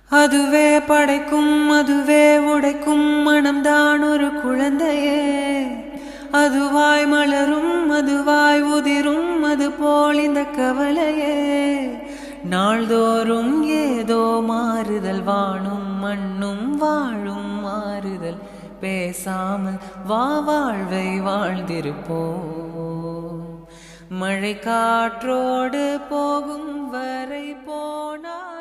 அதுவே படைக்கும் அதுவே உடைக்கும் மனம்தான் ஒரு குழந்தையே. அதுவாய் மலரும் அதுவாய் உதிரும் அது போல் இந்த கவலையே. நாள்தோறும் ஏதோ மாறுதல் வானும் மண்ணும் வாழும் மாறுதல். பேசாமல் வா வாழ்வை வாழ்ந்திருப்போம். மழை காற்றோடு போகும் வரை போனா